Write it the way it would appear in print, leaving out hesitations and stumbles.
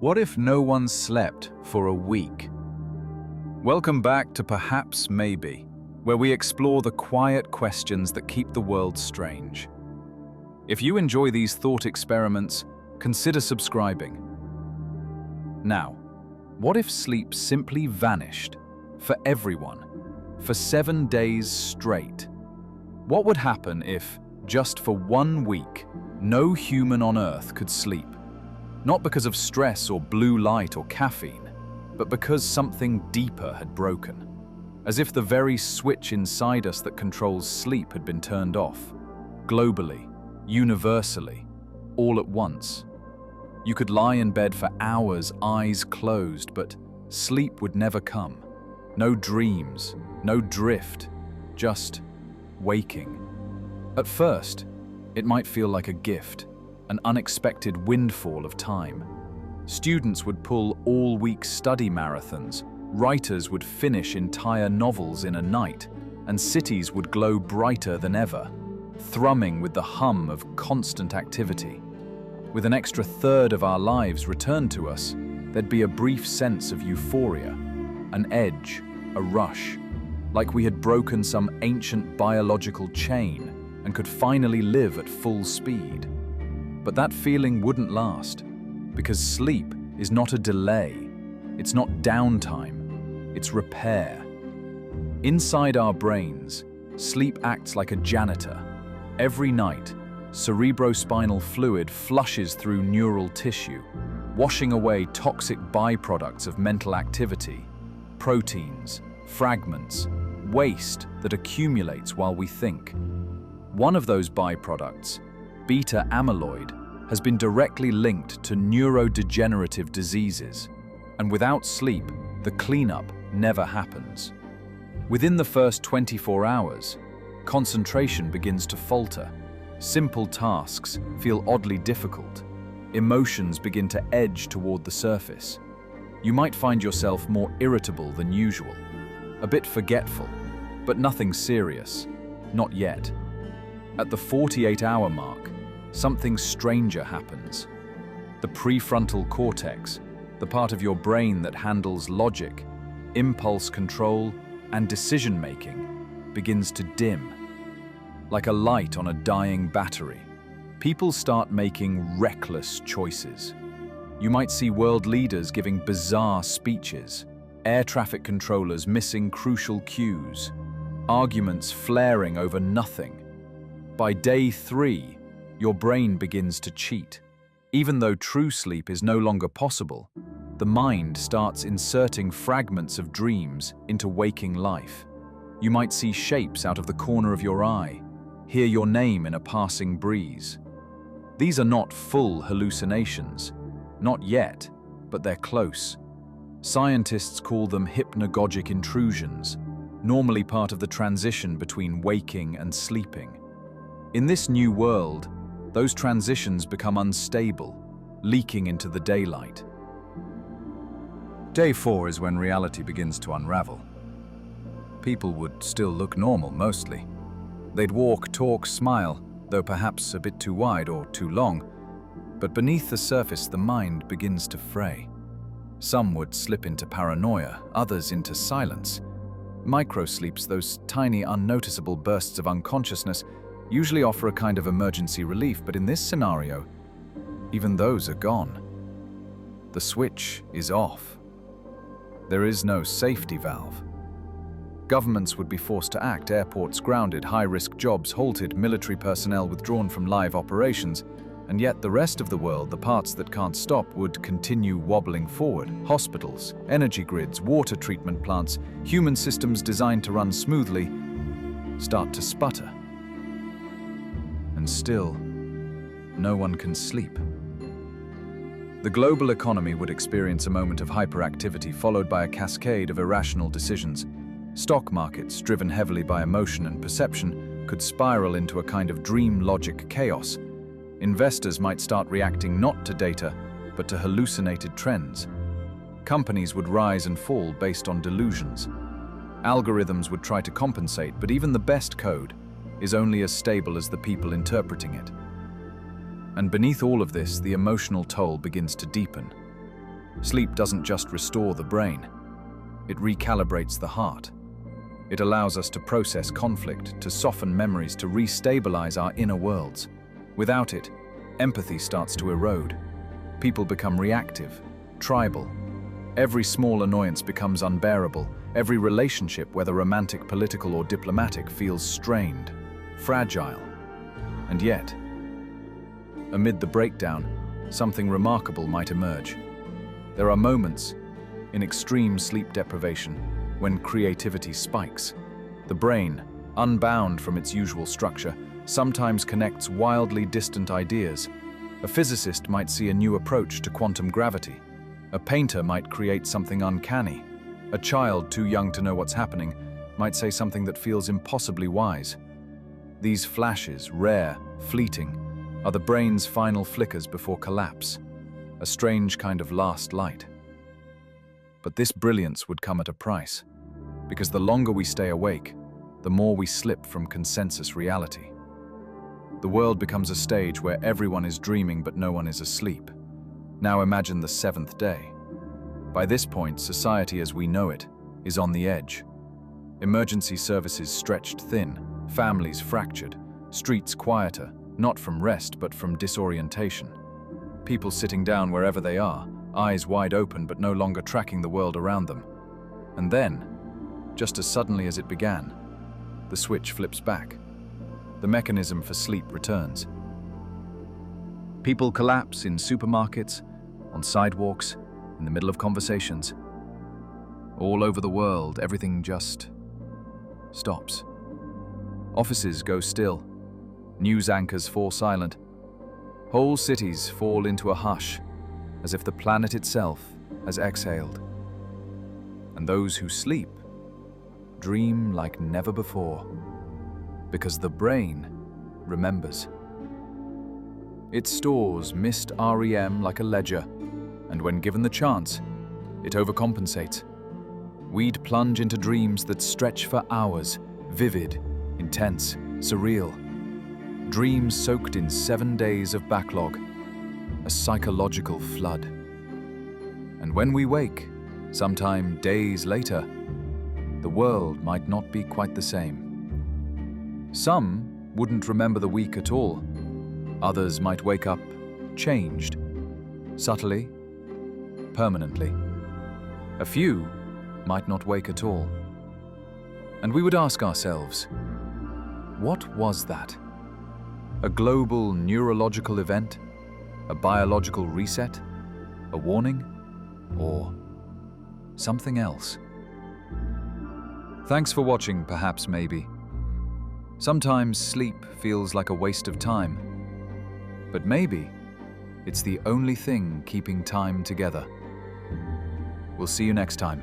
What if no one slept for a week? Welcome back to Perhaps Maybe, where we explore the quiet questions that keep the world strange. If you enjoy these thought experiments, consider subscribing. Now, what if sleep simply vanished for everyone for 7 days straight? What would happen if, just for 1 week, no human on Earth could sleep? Not because of stress or blue light or caffeine, but because something deeper had broken. As if the very switch inside us that controls sleep had been turned off. Globally, universally, all at once. You could lie in bed for hours, eyes closed, but sleep would never come. No dreams, no drift, just waking. At first, it might feel like a gift, an unexpected windfall of time. Students would pull all-week study marathons, writers would finish entire novels in a night, and cities would glow brighter than ever, thrumming with the hum of constant activity. With an extra third of our lives returned to us, there'd be a brief sense of euphoria, an edge, a rush, like we had broken some ancient biological chain and could finally live at full speed. But that feeling wouldn't last, because sleep is not a delay, it's not downtime, it's repair. Inside our brains, sleep acts like a janitor. Every night, cerebrospinal fluid flushes through neural tissue, washing away toxic byproducts of mental activity, proteins, fragments, waste that accumulates while we think. One of those byproducts, beta amyloid, has been directly linked to neurodegenerative diseases, and without sleep, the cleanup never happens. Within the first 24 hours, concentration begins to falter. Simple tasks feel oddly difficult. Emotions begin to edge toward the surface. You might find yourself more irritable than usual, a bit forgetful, but nothing serious, not yet. At the 48-hour mark, something stranger happens. The prefrontal cortex, the part of your brain that handles logic, impulse control, and decision-making, begins to dim. Like a light on a dying battery, people start making reckless choices. You might see world leaders giving bizarre speeches, air traffic controllers missing crucial cues, arguments flaring over nothing. By day 3, your brain begins to cheat. Even though true sleep is no longer possible, the mind starts inserting fragments of dreams into waking life. You might see shapes out of the corner of your eye, hear your name in a passing breeze. These are not full hallucinations. Not yet, but they're close. Scientists call them hypnagogic intrusions, normally part of the transition between waking and sleeping. In this new world, those transitions become unstable, leaking into the daylight. Day 4 is when reality begins to unravel. People would still look normal mostly. They'd walk, talk, smile, though perhaps a bit too wide or too long. But beneath the surface, the mind begins to fray. Some would slip into paranoia, others into silence. Microsleeps, those tiny, unnoticeable bursts of unconsciousness, usually offer a kind of emergency relief, but in this scenario, even those are gone. The switch is off. There is no safety valve. Governments would be forced to act, airports grounded, high-risk jobs halted, military personnel withdrawn from live operations, and yet the rest of the world, the parts that can't stop, would continue wobbling forward. Hospitals, energy grids, water treatment plants, human systems designed to run smoothly, start to sputter. And still, no one can sleep. The global economy would experience a moment of hyperactivity followed by a cascade of irrational decisions. Stock markets, driven heavily by emotion and perception, could spiral into a kind of dream logic chaos. Investors might start reacting not to data, but to hallucinated trends. Companies would rise and fall based on delusions. Algorithms would try to compensate, but even the best code is only as stable as the people interpreting it. And beneath all of this, the emotional toll begins to deepen. Sleep doesn't just restore the brain, it recalibrates the heart. It allows us to process conflict, to soften memories, to restabilize our inner worlds. Without it, empathy starts to erode. People become reactive, tribal. Every small annoyance becomes unbearable. Every relationship, whether romantic, political, or diplomatic, feels strained, fragile. And yet, amid the breakdown, something remarkable might emerge. There are moments, in extreme sleep deprivation, when creativity spikes. The brain, unbound from its usual structure, sometimes connects wildly distant ideas. A physicist might see a new approach to quantum gravity. A painter might create something uncanny. A child too young to know what's happening might say something that feels impossibly wise. These flashes, rare, fleeting, are the brain's final flickers before collapse, a strange kind of last light. But this brilliance would come at a price, because the longer we stay awake, the more we slip from consensus reality. The world becomes a stage where everyone is dreaming but no one is asleep. Now imagine the seventh day. By this point, society as we know it is on the edge. Emergency services stretched thin, families fractured, streets quieter, not from rest but from disorientation. People sitting down wherever they are, eyes wide open but no longer tracking the world around them. And then, just as suddenly as it began, the switch flips back. The mechanism for sleep returns. People collapse in supermarkets, on sidewalks, in the middle of conversations. All over the world, everything just stops. Offices go still. News anchors fall silent. Whole cities fall into a hush, as if the planet itself has exhaled. And those who sleep dream like never before, because the brain remembers. It stores missed REM like a ledger, and when given the chance, it overcompensates. We'd plunge into dreams that stretch for hours, vivid, intense, surreal. Dreams soaked in 7 days of backlog, a psychological flood. And when we wake, sometime days later, the world might not be quite the same. Some wouldn't remember the week at all. Others might wake up changed, subtly, permanently. A few might not wake at all. And we would ask ourselves, what was that? A global neurological event? A biological reset? A warning? Or something else? Thanks for watching Perhaps Maybe. Sometimes sleep feels like a waste of time, but maybe it's the only thing keeping time together. We'll see you next time.